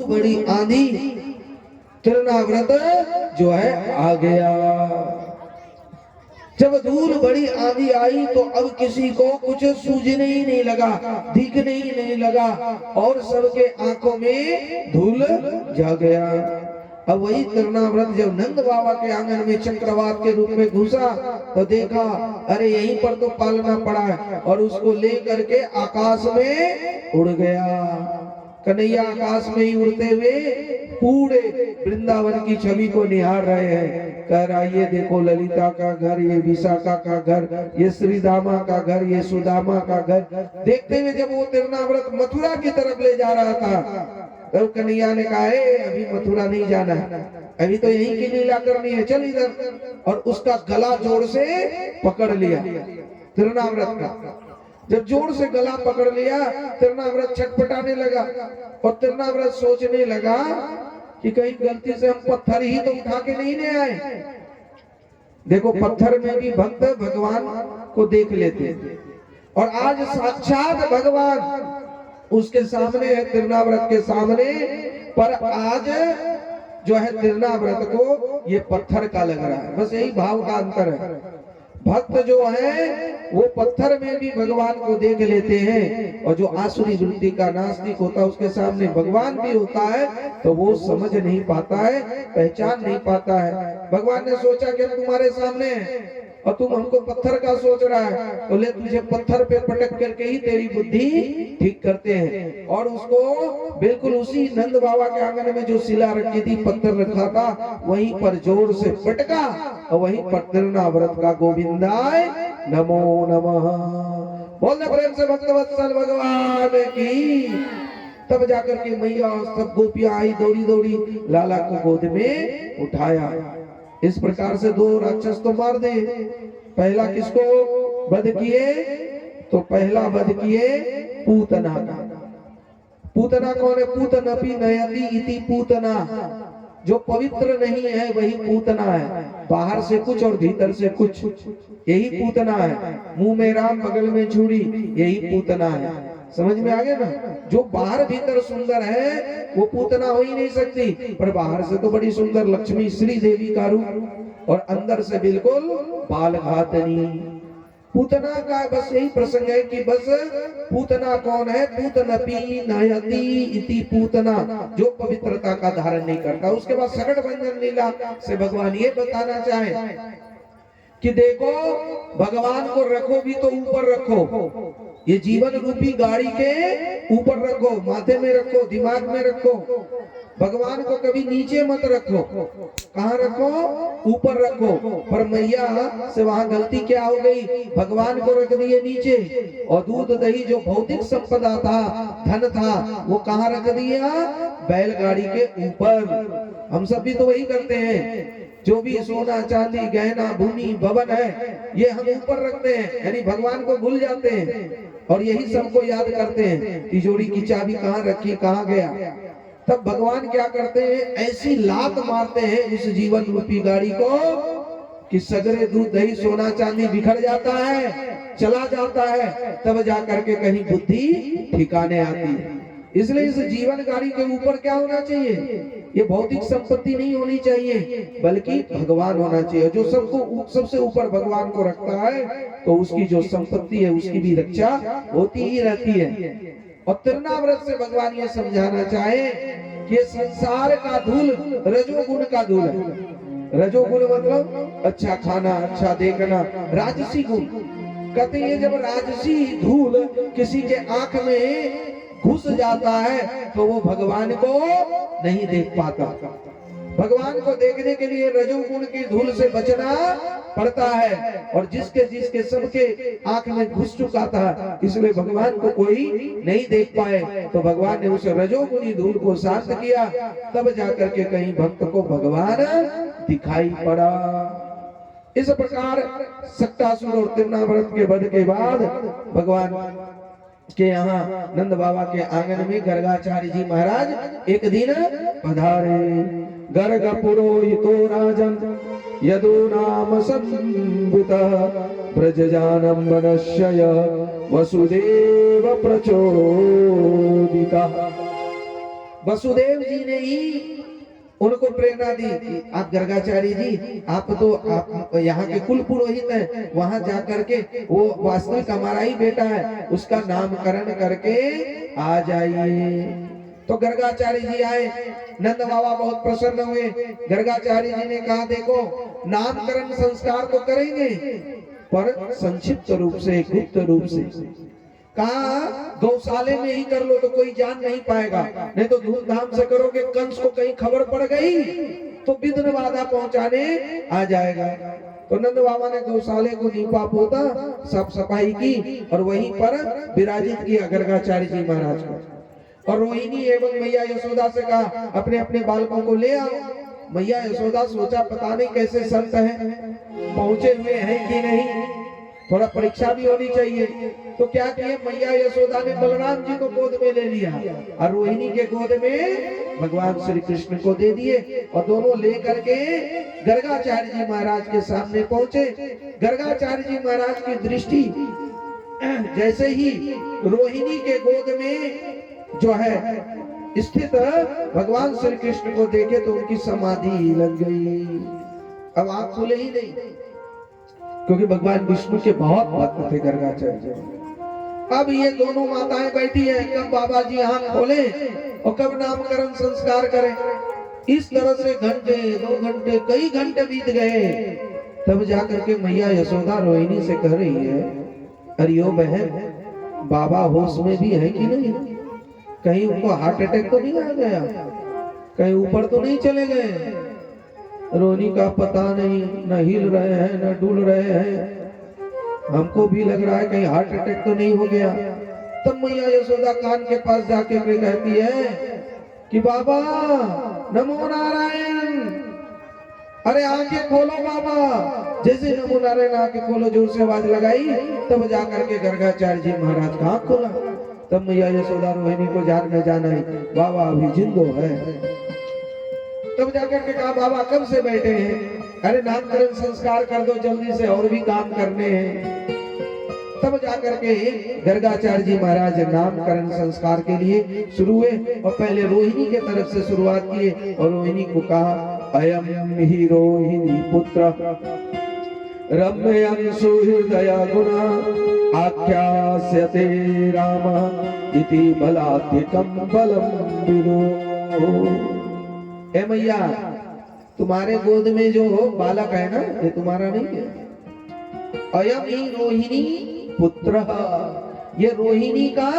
बड़ी आंधी, तिरनाव्रत जो है आ गया। जब धूल बड़ी आंधी आई तो अब किसी को कुछ सूझने ही नहीं लगा, दिखने ही नहीं लगा, और सबके आंखों में धूल जा गया। अब वही तिरनाव्रत जब नंद बाबा के आंगन में चक्रवात के रूप में घुसा तो देखा अरे यहीं पर तो पालना पड़ा है, और उसको ले करके आकाश में उड़ गया। कन्हैया आकाश में ही उड़ते हुए पूरे वृंदावन की छवि को निहार रहे हैं। कह रहा ये देखो ललिता का घर, ये विशाखा का घर, ये श्रीदामा का घर, ये सुदामा का घर। देखते हुए जब वो तिरनाव्रत मथुरा की तरफ ले जा रहा था तब कन्हैया ने कहा अभी मथुरा नहीं जाना, अभी तो यहीं की लीला करनी है, चल इधर। और उसका गला जोर से पकड़ लिया तिरनाव्रत का। जब जोर से गला पकड़ लिया तिरनाव्रत छटपटाने लगा, और तिरनाव्रत सोचने लगा कि कहीं गलती से हम पत्थर ही तो उठा के नहीं ले आए। देखो पत्थर में भी भक्त भगवान को देख लेते, और आज साक्षात भगवान उसके सामने है, तिरनाव्रत के सामने, पर आज जो है तिरनाव्रत को ये पत्थर का लग रहा है। बस यही भाव का अंतर है। भक्त जो है वो पत्थर में भी भगवान को देख लेते हैं, और जो आसुरी वृत्ति का नास्तिक होता है उसके सामने भगवान भी होता है तो वो समझ नहीं पाता है, पहचान नहीं पाता है। भगवान ने सोचा कि हम तुम्हारे सामने हैं और तुम हमको पत्थर का सोच रहा है, तो ले तुझे पत्थर पे पटक करके ही तेरी बुद्धि ठीक करते हैं। और उसको बिल्कुल उसी नंद बाबा के आंगन में जो शिला रखी थी, पत्थर रखा था, वहीं पर जोर से पटका, और वहीं पर तिरनाव्रत का गोविंदाय नमो नमः बोलने प्रेम से भक्तवत्सल भगवान की। तब जाकर के मैया सब गोपियां आई दौड़ी दौड़ी, लाला को गोद में उठाया। इस प्रकार से दो राक्षस तो मार दे। पहला किसको वध किए? तो पहला वध किए पूतना का। पूतना कौन है? पूतनपि नयति इति पूतना। जो पवित्र नहीं है वही पूतना है, बाहर से कुछ और भीतर से कुछ, यही पूतना है। मुंह में राम बगल में छुरी, यही पूतना है। समझ में आ गया ना? जो बाहर भीतर सुंदर है वो पूतना हो ही नहीं सकती, पर बाहर से तो बड़ी सुंदर लक्ष्मी श्री देवी का रूप, और अंदर से बिल्कुल बाल घातनी। पूतना का बस यही प्रसंग है कि बस पूतना कौन है? पूतनपि नयति इति पूतना, जो पवित्रता का धारण नहीं करता। उसके बाद सकट भंजन लीला से भगवान ये बताना चाहे कि देखो भगवान को रखो भी तो ऊपर रखो, ये जीवन रूपी गाड़ी के ऊपर रखो, माथे में रखो, दिमाग में रखो। भगवान को कभी नीचे मत रखो। कहाँ रखो? ऊपर रखो। पर मैया से वहां गलती क्या हो गई? भगवान को रख दिए नीचे, और दूध दही जो भौतिक संपदा था, धन था, वो कहाँ रख दिया? बैलगाड़ी के ऊपर। हम सब भी तो वही करते हैं, जो भी सोना चांदी गहना भूमि भवन है ये हम ऊपर रखते हैं, यानी भगवान को भूल जाते हैं, और यही सबको याद करते हैं तिजोरी की चाबी कहाँ रखी, कहाँ गया। तब भगवान क्या करते हैं? ऐसी लात मारते हैं इस जीवन रूपी गाड़ी को कि सगरे दूध दही सोना चांदी बिखर जाता है, चला जाता है, तब जाकर के कहीं बुद्धि ठिकाने आती है। इसलिए इस जीवन गाड़ी के ऊपर क्या होना चाहिए? ये भौतिक संपत्ति नहीं होनी चाहिए, बल्कि भगवान होना चाहिए। जो सबको सबसे ऊपर भगवान को रखता है तो उसकी जो संपत्ति है उसकी भी रक्षा होती ही रहती है। और तिरनाव्रत से भगवान ये समझाना चाहे कि संसार का धूल रजोगुण का धूल है। रजोगुण मतलब अच्छा खाना, अच्छा देखना, राजसी गुण। कहते हैं जब राजसी धूल किसी के आंख में घुस जाता है तो वो भगवान को नहीं देख पाता। भगवान को देखने के लिए रजोगुण की धूल से बचना पड़ता है, और जिसके सबके आंख में घुस चुका था, इसलिए भगवान को कोई नहीं देख पाए, तो भगवान ने उस रजोगुणी धूल को शांत किया, तब जाकर के कहीं भक्त को भगवान दिखाई पड़ा। इस प्रकार सक्टासुर और तिरनाव्रत के वध के बाद भगवान के यहाँ नंद बाबा के आंगन में गर्गाचार्य जी महाराज एक दिन पधारे। गर्ग पुरोहितो राजन यदु नाम संवितः ब्रजजानं वनश्य वसुदेव प्रचोदितः। वसुदेव जी ने ही उनको प्रेरणा दी कि आप गर्गाचार्य जी, आप यहाँ के कुल पुरोहित हैं, वहां जाकर के वो वास्तविक हमारा ही बेटा है, उसका नामकरण करके आ जाइए। तो गर्गाचार्य जी आए, नंद बाबा बहुत प्रसन्न हुए। गर्गाचार्य जी ने कहा देखो, नामकरण संस्कार तो करेंगे पर संक्षिप्त रूप से, गुप्त रूप से। कहा गौशाले में ही कर लो तो कोई जान नहीं पाएगा, नहीं तो धूमधाम से करोगे, कंस को कहीं खबर पड़ गई तो विघ्न बाधा पहुंचाने आ जाएगा। तो नंद बाबा ने गौशाले को नीपा पोता, साफ सफाई की और वहीं पर विराजित किया गर्गाचार्य जी महाराज को। और रोहिणी एवं मैया यशोदा से कहा अपने अपने बालकों को ले आओ। मैया यशोदा सोचा पता नहीं कैसे संत है, पहुंचे हुए हैं कि नहीं, थोड़ा परीक्षा भी होनी चाहिए। तो क्या किए, मैया यशोदा ने बलराम जी को गोद में ले लिया और रोहिणी के गोद में भगवान श्री कृष्ण को दे दिए और दोनों लेकर के गर्गाचार्य जी महाराज के सामने पहुंचे। गर्गाचार्य जी महाराज की दृष्टि जैसे ही रोहिणी के गोद में जो है स्थित भगवान श्री कृष्ण को देखे तो उनकी समाधि लग गई। अब आंख खुले ही नहीं, क्योंकि भगवान विष्णु के बहुत भक्त थे गर्गाचार्य जी। अब ये दोनों माताएं बैठी हैं, कब बाबा जी आंख खोले और कब नामकरण संस्कार करें। इस तरह से घंटे, 2 घंटे, कई घंटे बीत गए। तब जाकर के मैया यशोदा रोहिणी से कह रही है, अरे ओ बहन, बाबा होश में भी है कि नहीं, कहीं उनको हार्ट अटैक तो नहीं आ गया, कहीं ऊपर तो नहीं चले गए। रोहिणी का पता नहीं, न हिल रहे हैं न डुल रहे हैं, हमको भी लग रहा है कहीं हार्ट अटैक तो नहीं हो गया। तब मैया यशोदा कान के पास जाके कहती है कि बाबा नमो नारायण, अरे आंखें खोलो बाबा। जैसे नमो नारायण आंखें खोलो जोर से आवाज लगाई, तब जाकर के गर्गाचार्य जी महाराज का आंख खोला। तब मैया यशोदा रोहिणी को जान में जाना है बाबा अभी जिंदो है। तब जाकर के कहा बाबा कब से बैठे हैं, अरे नामकरण संस्कार कर दो जल्दी से, और भी काम करने हैं। तब जाकर के गर्गाचार्य जी महाराज नामकरण संस्कार के लिए शुरू हुए और पहले रोहिणी के तरफ से शुरुआत किए और रोहिणी को कहा अयम ही रोहिणी पुत्र रम्यं सुहृदया गुणा आख्यास्यते राम इति बलाधिकं बलम विनो। ए मैया, तुम्हारे गोद में जो बालक है ना, ये तुम्हारा नहीं है। अयम ही रोहिणी पुत्र, ये रोहिणी का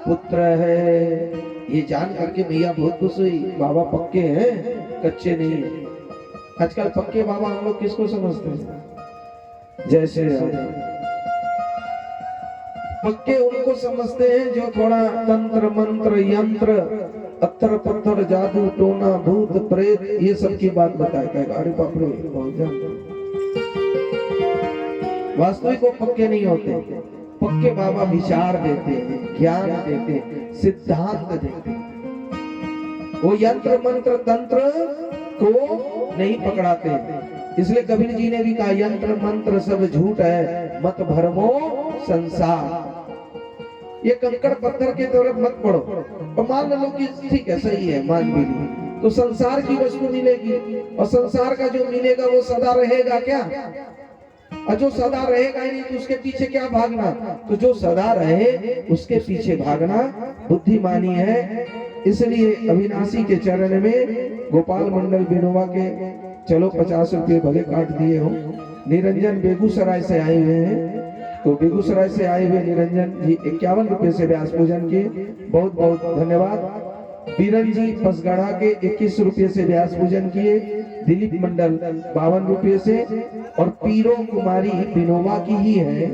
पुत्र है। ये जान करके मैया बहुत खुश हुई, बाबा पक्के हैं, कच्चे नहीं है। आजकल पक्के बाबा हम लोग किसको समझते हैं, जैसे पक्के उनको समझते हैं जो थोड़ा तंत्र मंत्र यंत्र अत्तर पत्थर जादू टोना भूत प्रेत ये सब की बात बताएगा। अरे बाप रे, वास्तविक वो पक्के नहीं होते। पक्के बाबा विचार देते हैं, ज्ञान देते हैं, सिद्धांत देते हैं। वो यंत्र मंत्र तंत्र को नहीं पकड़ाते। इसलिए कबीर जी ने भी कहा यंत्र मंत्र सब झूठ है, मत भरमो संसार। ये कंकड़ पत्थर के तरफ मत पड़ो और मान लो कि ठीक है, सही है, मान भी ली तो संसार की वस्तु मिलेगी और संसार का जो मिलेगा वो सदा रहेगा क्या, और जो सदा रहेगा ही नहीं तो उसके पीछे क्या भागना। तो जो सदा रहे उसके पीछे भागना बुद्धिमानी है। इसलिए अविनाशी के चरण में गोपाल मंडल बिनोवा के चलो 50 रुपये भले काट दिए हो। निरंजन बेगूसराय से आए हुए हैं, तो बेगूसराय से आए हुए निरंजन जी 51 रुपये से व्यास पूजन किए, बहुत बहुत धन्यवाद। बीरन जी पसगढ़ा के 21 रुपये से व्यास पूजन किए। दिलीप मंडल 52 रुपये से और पीरो कुमारी बिनोवा की ही है,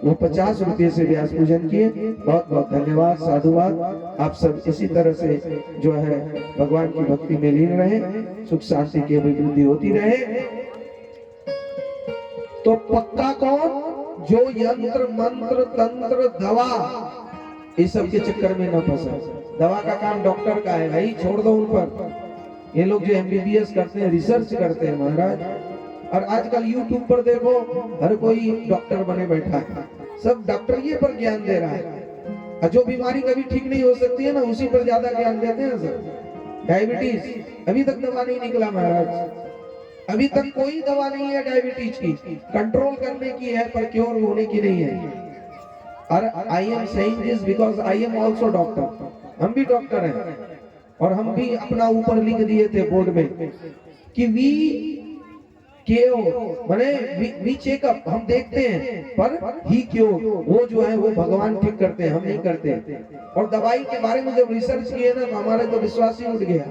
वो 50 रुपये से व्यास पूजन किए। बहुत बहुत धन्यवाद, साधुवाद। आप सब इसी तरह से जो है भगवान की भक्ति में लीन रहे, सुख शांति की अभिवृद्धि होती रहे। तो पक्का कौन, जो यंत्र मंत्र तंत्र दवा इस सब के चक्कर में न फंसा। दवा का काम डॉक्टर का है भाई, छोड़ दो उन पर। ये लोग जो एमबीबीएस करते हैं, रिसर्च करते हैं महाराज। और आजकल यूट्यूब पर देखो हर कोई डॉक्टर बने बैठा है, सब डॉक्टर ये पर ज्ञान दे रहा है। और जो बीमारी कभी ठीक नहीं हो सकती है ना, उसी पर ज्यादा ज्ञान देते हैं सब। डायबिटीज, अभी तक दवा नहीं निकला महाराज, अभी तक कोई दवा नहीं है डायबिटीज की, कंट्रोल करने की है पर क्योर होने की नहीं है। और I am saying this because I am also doctor, हम भी डॉक्टर हैं और हम भी अपना ऊपर लिख दिए थे बोर्ड में कि वी क्यों, माने वी चेकअप, हम देखते हैं पर ही क्यों, वो जो है वो भगवान ठीक करते हैं, हम नहीं करते। और दवाई के बारे में जब रिसर्च किए ना तो हमारे तो विश्वास ही उठ गया।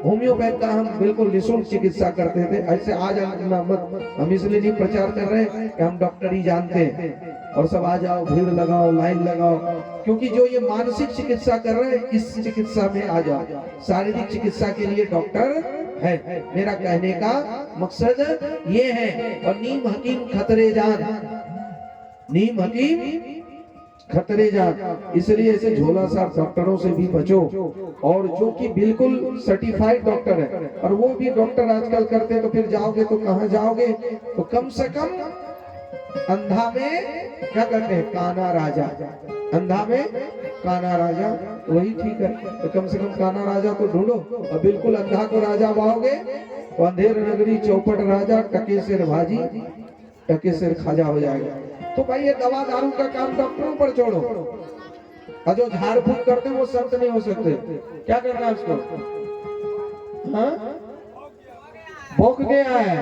होम्योपैथ का हम बिल्कुल निःशुल्क चिकित्सा करते थे, ऐसे आ जाना मत, हम इसलिए नहीं प्रचार कर रहे हैं कि हम डॉक्टर ही जानते हैं और सब आ जाओ, भीड़ लगाओ, लाइन लगाओ, क्योंकि जो ये मानसिक चिकित्सा कर रहे हैं इस चिकित्सा में आ जाओ, शारीरिक चिकित्सा के लिए डॉक्टर है। मेरा कहने का मकसद ये है। और नीम हकीम खतरे जान, नीम हकीम खतरे जान, इसलिए ऐसे झोला सा डॉक्टरों से भी बचो। और जो कि बिल्कुल सर्टिफाइड डॉक्टर है, और वो भी डॉक्टर आजकल करते, तो फिर जाओगे तो कहाँ जाओगे, तो कम से कम अंधा में क्या कहते हैं, काना राजा, अंधा में काना राजा, वही ठीक है। तो कम से कम काना राजा को ढूंढो, और बिल्कुल अंधा को राजा पाओगे तो अंधेर नगरी चौपट राजा, टके सिर भाजी टके सिर खाजा हो जाएगा। तो भाई ये दवा दारू का काम डॉक्टरों पर छोड़ो, और जो झाड़ फूक करते हैं वो संत नहीं हो सकते। क्या करना है उसको, हाँ भौंक गया है,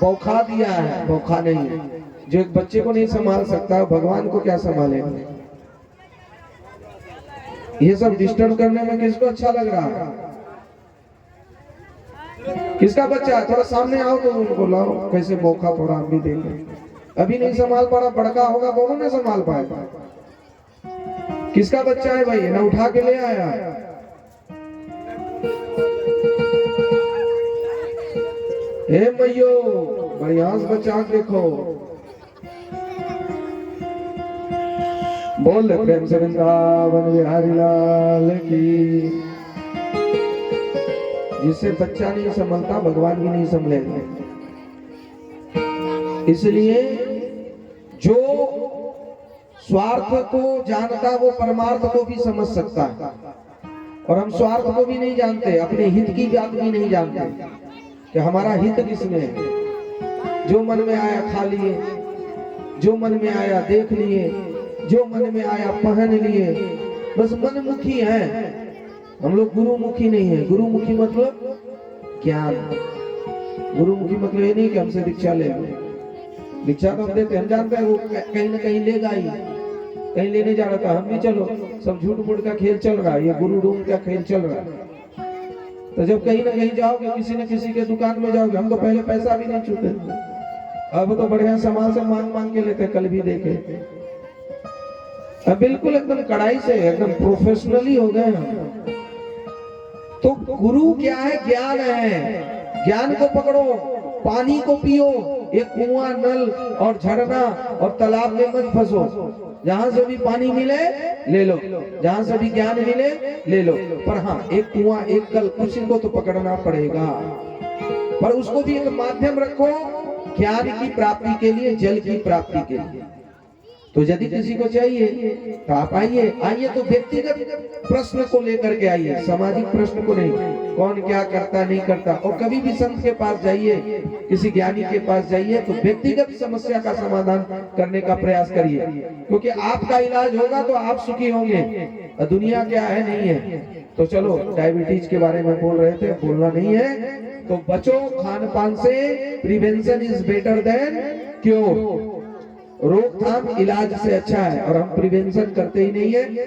बौखा दिया है, बौखा नहीं है। जो एक बच्चे को नहीं संभाल सकता भगवान को क्या संभालेगा। ये सब डिस्टर्ब करने में किसको अच्छा लग रहा है, किसका बच्चा है, थोड़ा सामने आओ तो उनको लाओ, कैसे बौखा थोड़ा हम भी देखें। अभी नहीं संभाल पा रहा, बड़का होगा दोनों ने संभाल पाएगा। किसका बच्चा है भाई, ना उठा के ले आया। हे मैयो बढ़िया बच्चा देखो, बोल प्रेम से वृंदावन बिहारी लाल की। जिससे बच्चा नहीं संभलता भगवान भी नहीं संभलेगा। इसलिए जो स्वार्थ को जानता वो परमार्थ को भी समझ सकता है, और हम स्वार्थ को भी नहीं जानते, अपने हित की बात भी नहीं जानते कि हमारा हित किसमें है। जो मन में आया खा लिए, जो मन में आया देख लिए, जो मन में आया पहन लिए, बस मनमुखी है हम लोग, गुरुमुखी नहीं है। गुरुमुखी मतलब ज्ञान, गुरुमुखी मतलब ये नहीं कि हमसे दीक्षा ले, दीक्षा तो हम देते, हम जानते हैं वो कहीं ना कहीं लेगा ही, कहीं लेने जा रहा था, हम भी चलो, सब झूठ मूठ का खेल चल रहा है, ये गुरु डूम का खेल चल रहा है। तो जब कहीं ना कहीं जाओगे, किसी न किसी के दुकान में जाओगे, हम तो पहले पैसा भी नहीं छूते, अब तो बढ़िया सामान से मांग मांग के लेते, कल भी देखे। अब बिल्कुल एकदम कड़ाई से एकदम प्रोफेशनली हो गए हम। तो गुरु क्या है, ज्ञान है, ज्ञान को पकड़ो, पानी को पियो। ये कुआं, नल और झरना और तालाब में मत फंसो, जहां से भी पानी मिले ले लो, जहां से भी ज्ञान मिले ले लो। पर हाँ, एक कुआं एक कल उसी को तो पकड़ना पड़ेगा, पर उसको भी एक माध्यम रखो ज्ञान की प्राप्ति के लिए, जल की प्राप्ति के लिए। तो यदि किसी को चाहिए तो आप आइए, आइए तो व्यक्तिगत प्रश्न को लेकर के आइए, सामाजिक प्रश्न को नहीं, कौन क्या करता नहीं करता। और कभी भी संत के पास जाइए, किसी ज्ञानी के पास जाइए तो व्यक्तिगत समस्या का समाधान करने का प्रयास करिए, क्योंकि आपका इलाज होगा तो आप सुखी होंगे, और दुनिया क्या है नहीं है। तो चलो, डायबिटीज के बारे में बोल रहे थे, बोलना नहीं है तो बचो खान पान से, prevention is better than cure, रोकथाम इलाज से अच्छा है, और हम प्रिवेंशन करते ही नहीं है।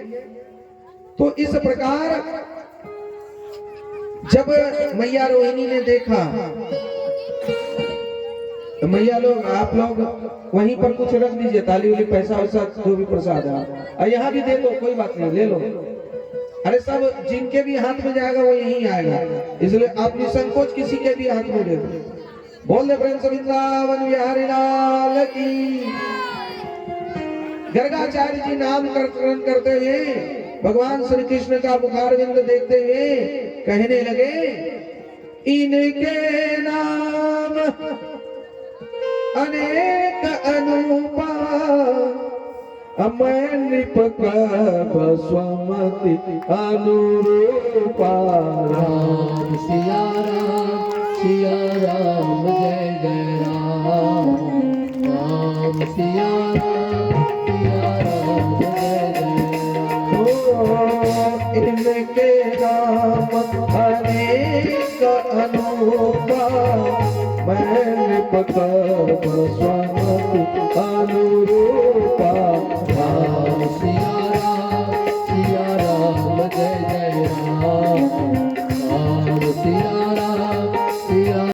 तो इस प्रकार जब मैया रोहिणी ने देखा, तो मैया लोग, आप लोग वहीं पर कुछ रख दीजिए, ताली वाली पैसा वैसा जो भी प्रसाद है, और यहाँ भी दे दो, कोई बात नहीं, ले लो। अरे सब जिनके भी हाथ में जाएगा वो यहीं आएगा, इसलिए आप निसंकोच किसी के भी हाथ में दे दो। बोल दे प्रेम से वृंदावन बिहारी लाल की। गर्गाचार्य जी नाम कीर्तन करते हुए भगवान श्री कृष्ण का मुखारविंद देखते हुए कहने लगे, इनके नाम अनेक अनूपा, मैं नृपकल्प स्वमति अनुरूपा। राम सिया राम जय जय राम। राम सिया राम जय जय राम। इनके नाम अनेक अनूपा। मैं नृपकल्प स्वमति अनुरूपा।